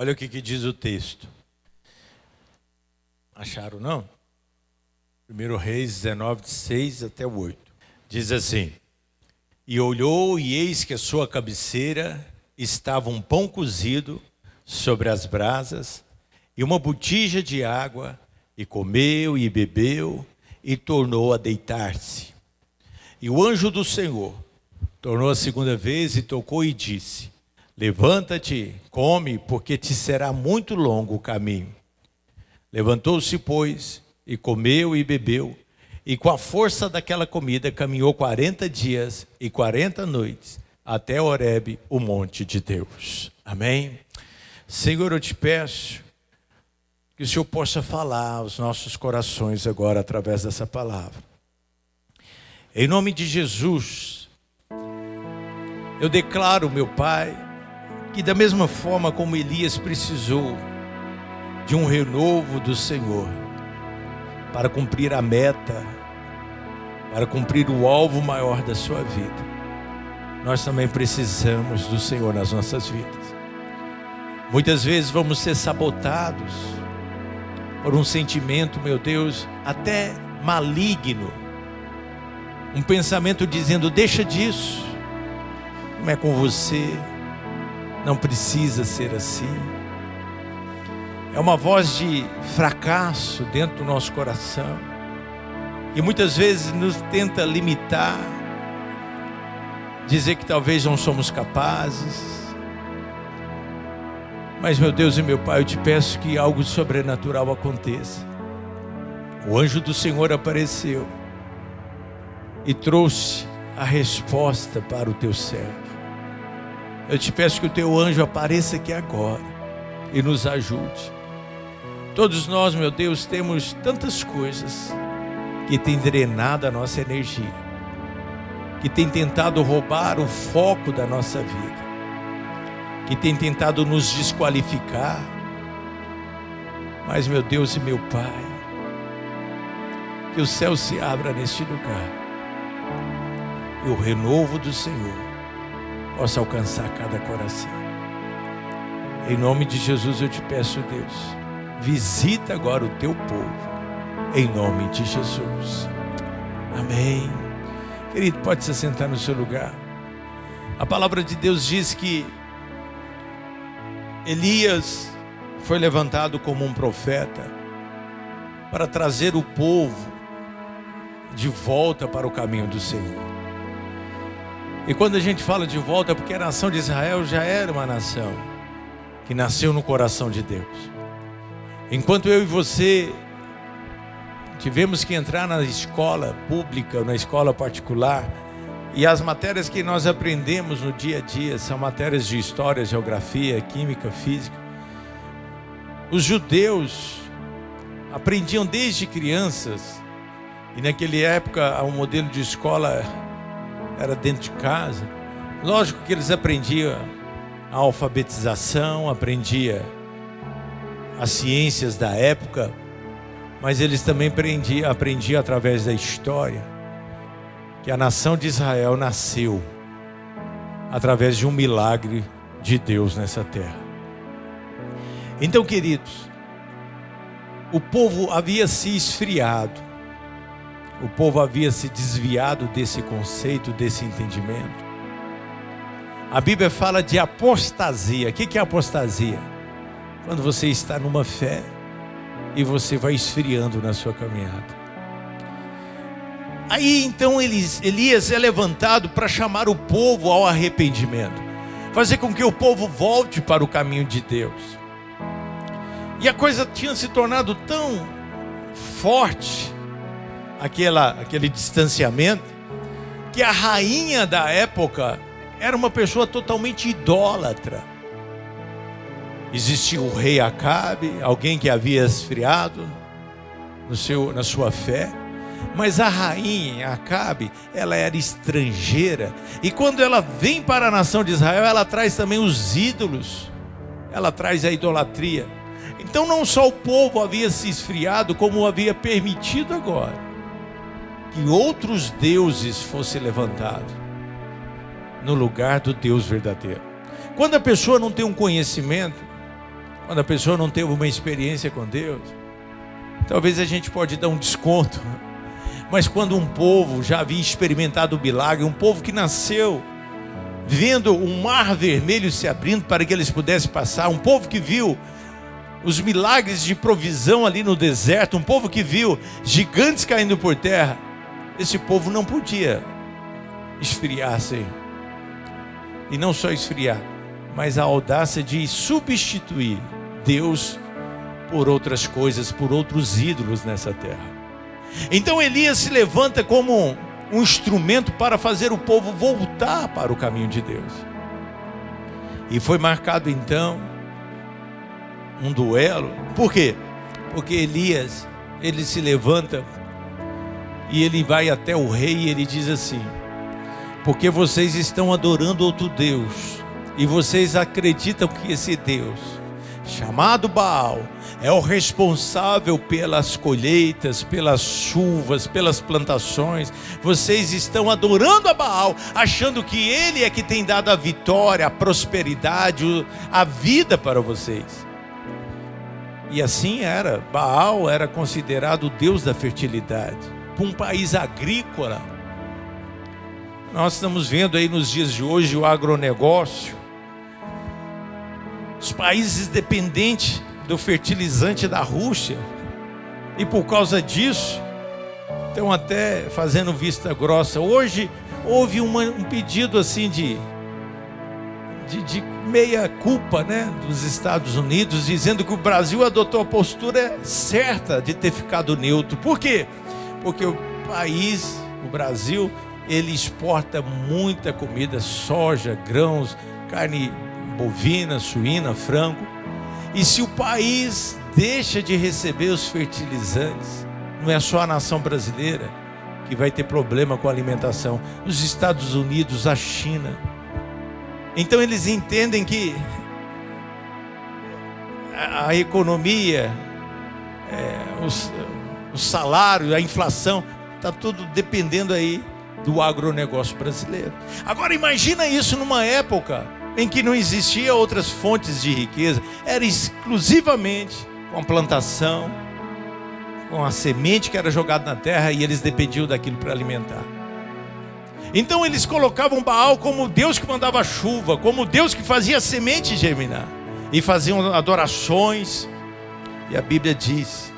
Olha o que diz o texto. Acharam, não? 1 Reis 19, 6 até o 8. Diz assim: E olhou, e eis que a sua cabeceira estava um pão cozido sobre as brasas, e uma botija de água, e comeu e bebeu, e tornou a deitar-se. E o anjo do Senhor tornou a segunda vez e tocou e disse: Levanta-te, come, porque te será muito longo o caminho. Levantou-se, pois, e comeu e bebeu, e com a força daquela comida caminhou 40 dias e 40 noites, até Horebe, o monte de Deus. Amém? Senhor, eu te peço que o Senhor possa falar aos nossos corações agora através dessa palavra. Em nome de Jesus, eu declaro, meu Pai, que da mesma forma como Elias precisou de um renovo do Senhor para cumprir a meta, para cumprir o alvo maior da sua vida, nós também precisamos do Senhor nas nossas vidas. Muitas vezes vamos ser sabotados por um sentimento, meu Deus, até maligno, um pensamento dizendo: deixa disso, não é com você, não precisa ser assim. É uma voz de fracasso dentro do nosso coração, que muitas vezes nos tenta limitar, dizer que talvez não somos capazes. Mas, meu Deus e meu Pai, eu te peço que algo sobrenatural aconteça. O anjo do Senhor apareceu e trouxe a resposta para o teu servo. Eu te peço que o teu anjo apareça aqui agora e nos ajude. Todos nós, meu Deus, temos tantas coisas que têm drenado a nossa energia, que têm tentado roubar o foco da nossa vida, que têm tentado nos desqualificar. Mas, meu Deus e meu Pai, que o céu se abra neste lugar e o renovo do Senhor possa alcançar cada coração. Em nome de Jesus eu te peço, Deus, visita agora o teu povo, em nome de Jesus. Amém. Querido, pode se sentar no seu lugar. A palavra de Deus diz que Elias foi levantado como um profeta para trazer o povo de volta para o caminho do Senhor. E quando a gente fala de volta, é porque a nação de Israel já era uma nação que nasceu no coração de Deus. Enquanto eu e você tivemos que entrar na escola pública, na escola particular, e as matérias que nós aprendemos no dia a dia são matérias de história, geografia, química, física. Os judeus aprendiam desde crianças, e naquela época o modelo de escola era dentro de casa. Lógico que eles aprendiam a alfabetização, aprendiam as ciências da época, mas eles também aprendiam através da história que a nação de Israel nasceu através de um milagre de Deus nessa terra. Então, queridos, o povo havia se esfriado, o povo havia se desviado desse conceito, desse entendimento. A Bíblia fala de apostasia. O que é apostasia? Quando você está numa fé e você vai esfriando na sua caminhada. Aí então Elias é levantado para chamar o povo ao arrependimento, fazer com que o povo volte para o caminho de Deus. E a coisa tinha se tornado tão forte, aquele distanciamento, que a rainha da época era uma pessoa totalmente idólatra. Existia o rei Acabe, alguém que havia esfriado na sua fé. Mas a rainha Acabe, ela era estrangeira. E quando ela vem para a nação de Israel, ela traz também os ídolos. Ela traz a idolatria. Então não só o povo havia se esfriado, como havia permitido agora que outros deuses fossem levantados no lugar do Deus verdadeiro. Quando a pessoa não tem um conhecimento, quando a pessoa não teve uma experiência com Deus, talvez a gente pode dar um desconto. Mas quando um povo já havia experimentado o milagre, um povo que nasceu vendo um mar vermelho se abrindo para que eles pudessem passar, um povo que viu os milagres de provisão ali no deserto, um povo que viu gigantes caindo por terra, esse povo não podia esfriar-se. E não só esfriar, mas a audácia de substituir Deus por outras coisas, por outros ídolos nessa terra. Então Elias se levanta como um instrumento para fazer o povo voltar para o caminho de Deus. E foi marcado então um duelo. Por quê? Porque Elias, ele se levanta e ele vai até o rei e ele diz assim: porque vocês estão adorando outro Deus, e vocês acreditam que esse Deus, chamado Baal, é o responsável pelas colheitas, pelas chuvas, pelas plantações. Vocês estão adorando a Baal, achando que ele é que tem dado a vitória, a prosperidade, a vida para vocês. E assim era. Baal era considerado o deus da fertilidade. Para um país agrícola, nós estamos vendo aí nos dias de hoje o agronegócio, os países dependentes do fertilizante da Rússia, e por causa disso estão até fazendo vista grossa. Hoje houve um pedido assim de meia culpa, né, dos Estados Unidos, dizendo que o Brasil adotou a postura certa de ter ficado neutro. Por quê? Porque o Brasil, ele exporta muita comida, soja, grãos, carne bovina, suína, frango. E se o país deixa de receber os fertilizantes, não é só a nação brasileira que vai ter problema com a alimentação. Os Estados Unidos, a China. Então eles entendem que a economia, o salário, a inflação, está tudo dependendo aí do agronegócio brasileiro. Agora imagina isso numa época em que não existia outras fontes de riqueza, era exclusivamente com a plantação, com a semente que era jogada na terra, e eles dependiam daquilo para alimentar. Então eles colocavam Baal como Deus que mandava chuva, como Deus que fazia a semente germinar, e faziam adorações. E a Bíblia diz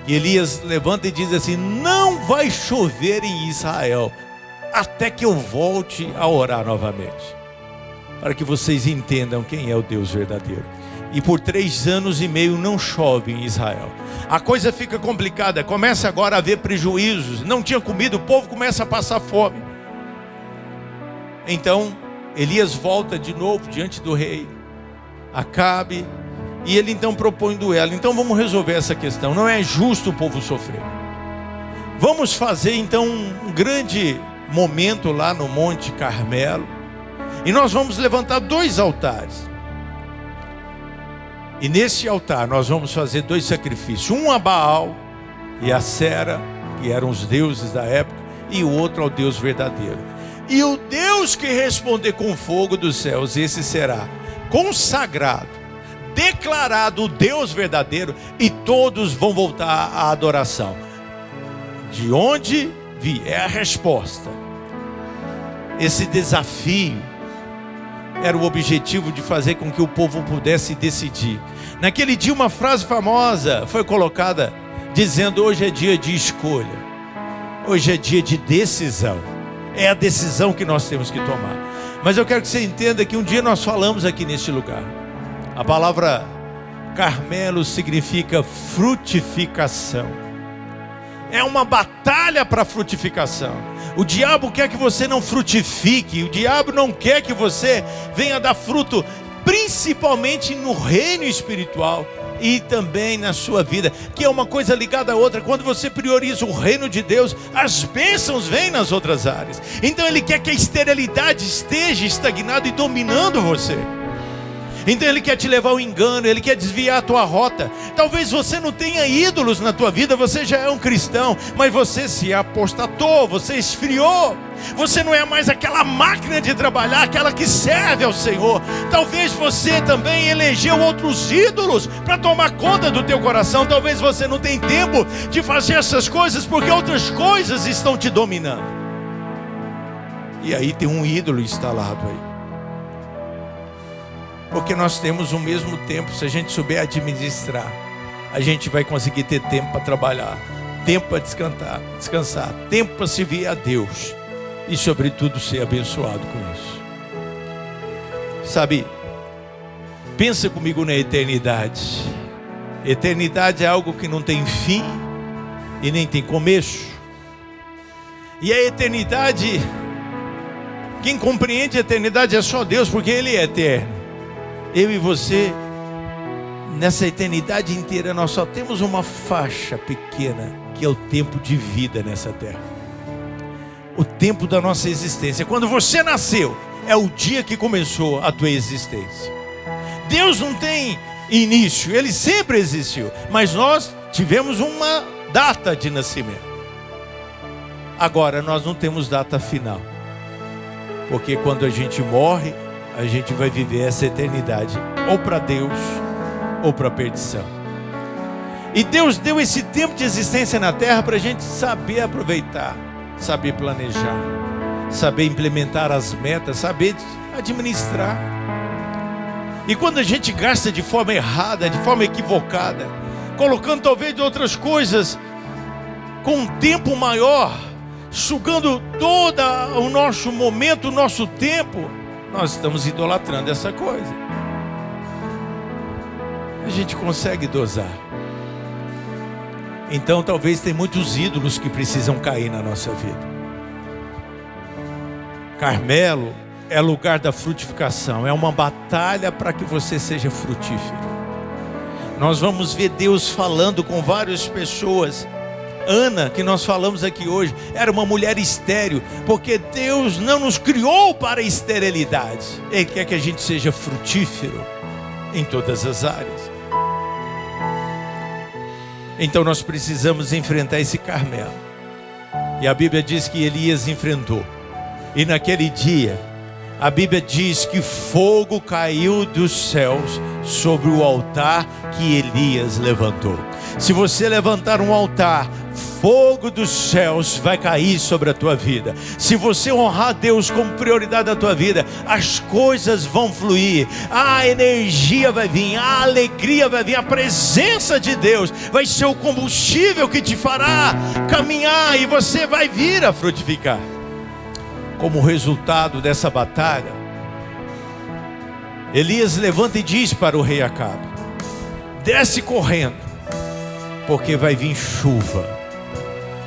que Elias levanta e diz assim: não vai chover em Israel até que eu volte a orar novamente, para que vocês entendam quem é o Deus verdadeiro. E por 3 anos e meio não chove em Israel. A coisa fica complicada, começa agora a haver prejuízos, não tinha comida, o povo começa a passar fome. Então Elias volta de novo diante do rei Acabe, e ele então propõe duelo. Então vamos resolver essa questão, não é justo o povo sofrer. Vamos fazer então um grande momento lá no Monte Carmelo, e nós vamos levantar 2 altares. E nesse altar nós vamos fazer 2 sacrifícios. Um a Baal e a Sera, que eram os deuses da época, e o outro ao Deus verdadeiro. E o Deus que responder com fogo dos céus, esse será consagrado, declarado o Deus verdadeiro, e todos vão voltar à adoração. De onde vier a resposta, esse desafio era o objetivo de fazer com que o povo pudesse decidir. Naquele dia uma frase famosa foi colocada, dizendo: hoje é dia de escolha, hoje é dia de decisão. É a decisão que nós temos que tomar. Mas eu quero que você entenda que um dia nós falamos aqui neste lugar, a palavra Carmelo significa frutificação. É uma batalha para frutificação. O diabo quer que você não frutifique. O diabo não quer que você venha dar fruto, principalmente no reino espiritual e também na sua vida, que é uma coisa ligada à outra. Quando você prioriza o reino de Deus, as bênçãos vêm nas outras áreas. Então ele quer que a esterilidade esteja estagnada e dominando você. Então ele quer te levar ao engano, ele quer desviar a tua rota. Talvez você não tenha ídolos na tua vida, você já é um cristão, mas você se apostatou, você esfriou. Você não é mais aquela máquina de trabalhar, aquela que serve ao Senhor. Talvez você também elegeu outros ídolos para tomar conta do teu coração. Talvez você não tenha tempo de fazer essas coisas porque outras coisas estão te dominando. E aí tem um ídolo instalado aí. Porque nós temos o mesmo tempo. Se a gente souber administrar, a gente vai conseguir ter tempo para trabalhar, tempo para descansar, tempo para servir a Deus e sobretudo ser abençoado com isso. Sabe, pensa comigo na eternidade. Eternidade é algo que não tem fim e nem tem começo. E a eternidade, quem compreende a eternidade é só Deus, porque Ele é eterno. Eu e você, nessa eternidade inteira, nós só temos uma faixa pequena, que é o tempo de vida nessa terra. O tempo da nossa existência. Quando você nasceu, é o dia que começou a tua existência. Deus não tem início, Ele sempre existiu, mas nós tivemos uma data de nascimento. Agora, nós não temos data final, porque quando a gente morre, a gente vai viver essa eternidade ou para Deus ou para a perdição. E Deus deu esse tempo de existência na terra para a gente saber aproveitar, saber planejar, saber implementar as metas, saber administrar. E quando a gente gasta de forma errada, de forma equivocada, colocando talvez outras coisas com um tempo maior, sugando todo o nosso momento, o nosso tempo, nós estamos idolatrando essa coisa. A gente consegue dosar. Então talvez tem muitos ídolos que precisam cair na nossa vida. Carmelo é lugar da frutificação, é uma batalha para que você seja frutífero. Nós vamos ver Deus falando com várias pessoas. Ana, que nós falamos aqui hoje, era uma mulher estéril, porque Deus não nos criou para a esterilidade. Ele quer que a gente seja frutífero em todas as áreas. Então nós precisamos enfrentar esse Carmelo. E a Bíblia diz que Elias enfrentou. E naquele dia, a Bíblia diz que fogo caiu dos céus sobre o altar que Elias levantou. Se você levantar um altar, fogo dos céus vai cair sobre a tua vida. Se você honrar Deus como prioridade da tua vida, as coisas vão fluir, a energia vai vir, a alegria vai vir, a presença de Deus vai ser o combustível que te fará caminhar e você vai vir a frutificar. Como resultado dessa batalha, Elias levanta e diz para o rei Acabe: desce correndo, porque vai vir chuva.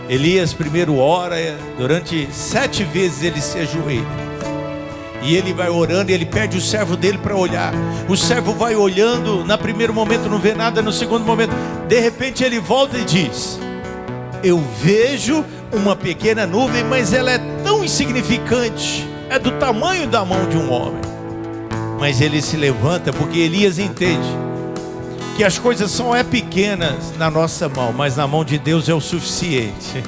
Elias primeiro ora, durante 7 vezes ele se ajoelha. E ele vai orando e ele pede o servo dele para olhar. O servo vai olhando, no primeiro momento não vê nada, no segundo momento, de repente ele volta e diz: eu vejo uma pequena nuvem, mas ela é tão insignificante, é do tamanho da mão de um homem. Mas ele se levanta porque Elias entende que as coisas só é pequenas na nossa mão, mas na mão de Deus é o suficiente.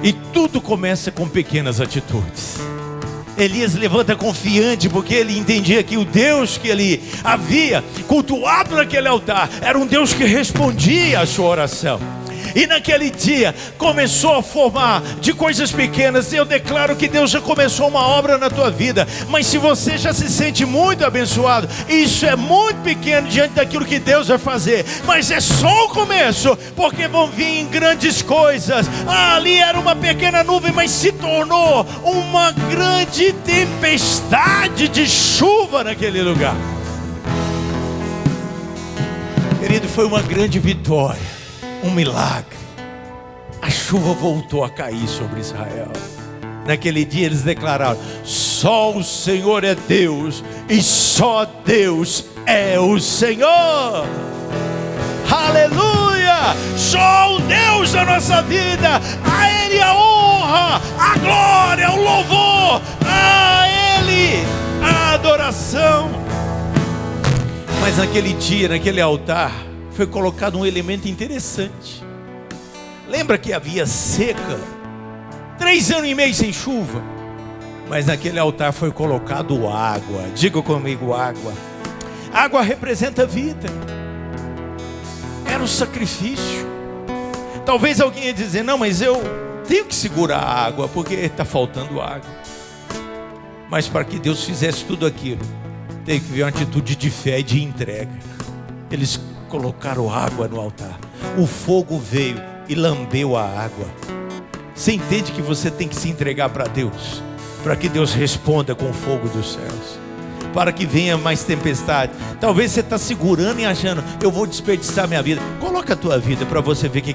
E tudo começa com pequenas atitudes. Elias levanta confiante porque ele entendia que o Deus que ele havia cultuado naquele altar era um Deus que respondia à sua oração. E naquele dia começou a formar de coisas pequenas. Eu declaro que Deus já começou uma obra na tua vida. Mas se você já se sente muito abençoado, isso é muito pequeno diante daquilo que Deus vai fazer. Mas é só o começo, porque vão vir grandes coisas. Ali era uma pequena nuvem, mas se tornou uma grande tempestade de chuva naquele lugar. Querido, foi uma grande vitória. Um milagre. A chuva voltou a cair sobre Israel. Naquele dia eles declararam: só o Senhor é Deus, e só Deus é o Senhor. Aleluia! Só o Deus da nossa vida. A Ele a honra, a glória, o louvor. A Ele a adoração. Mas naquele dia, naquele altar, foi colocado um elemento interessante. Lembra que havia seca? 3 anos e meio sem chuva. Mas naquele altar foi colocado água. Diga comigo, água. Água representa vida. Era um sacrifício. Talvez alguém ia dizer, não, mas eu tenho que segurar a água, porque está faltando água. Mas para que Deus fizesse tudo aquilo, tem que ver uma atitude de fé e de entrega. Eles colocaram água no altar. O fogo veio e lambeu a água. Você entende que você tem que se entregar para Deus, para que Deus responda com o fogo dos céus, para que venha mais tempestade. Talvez você está segurando e achando, eu vou desperdiçar minha vida. Coloca a tua vida para você ver o que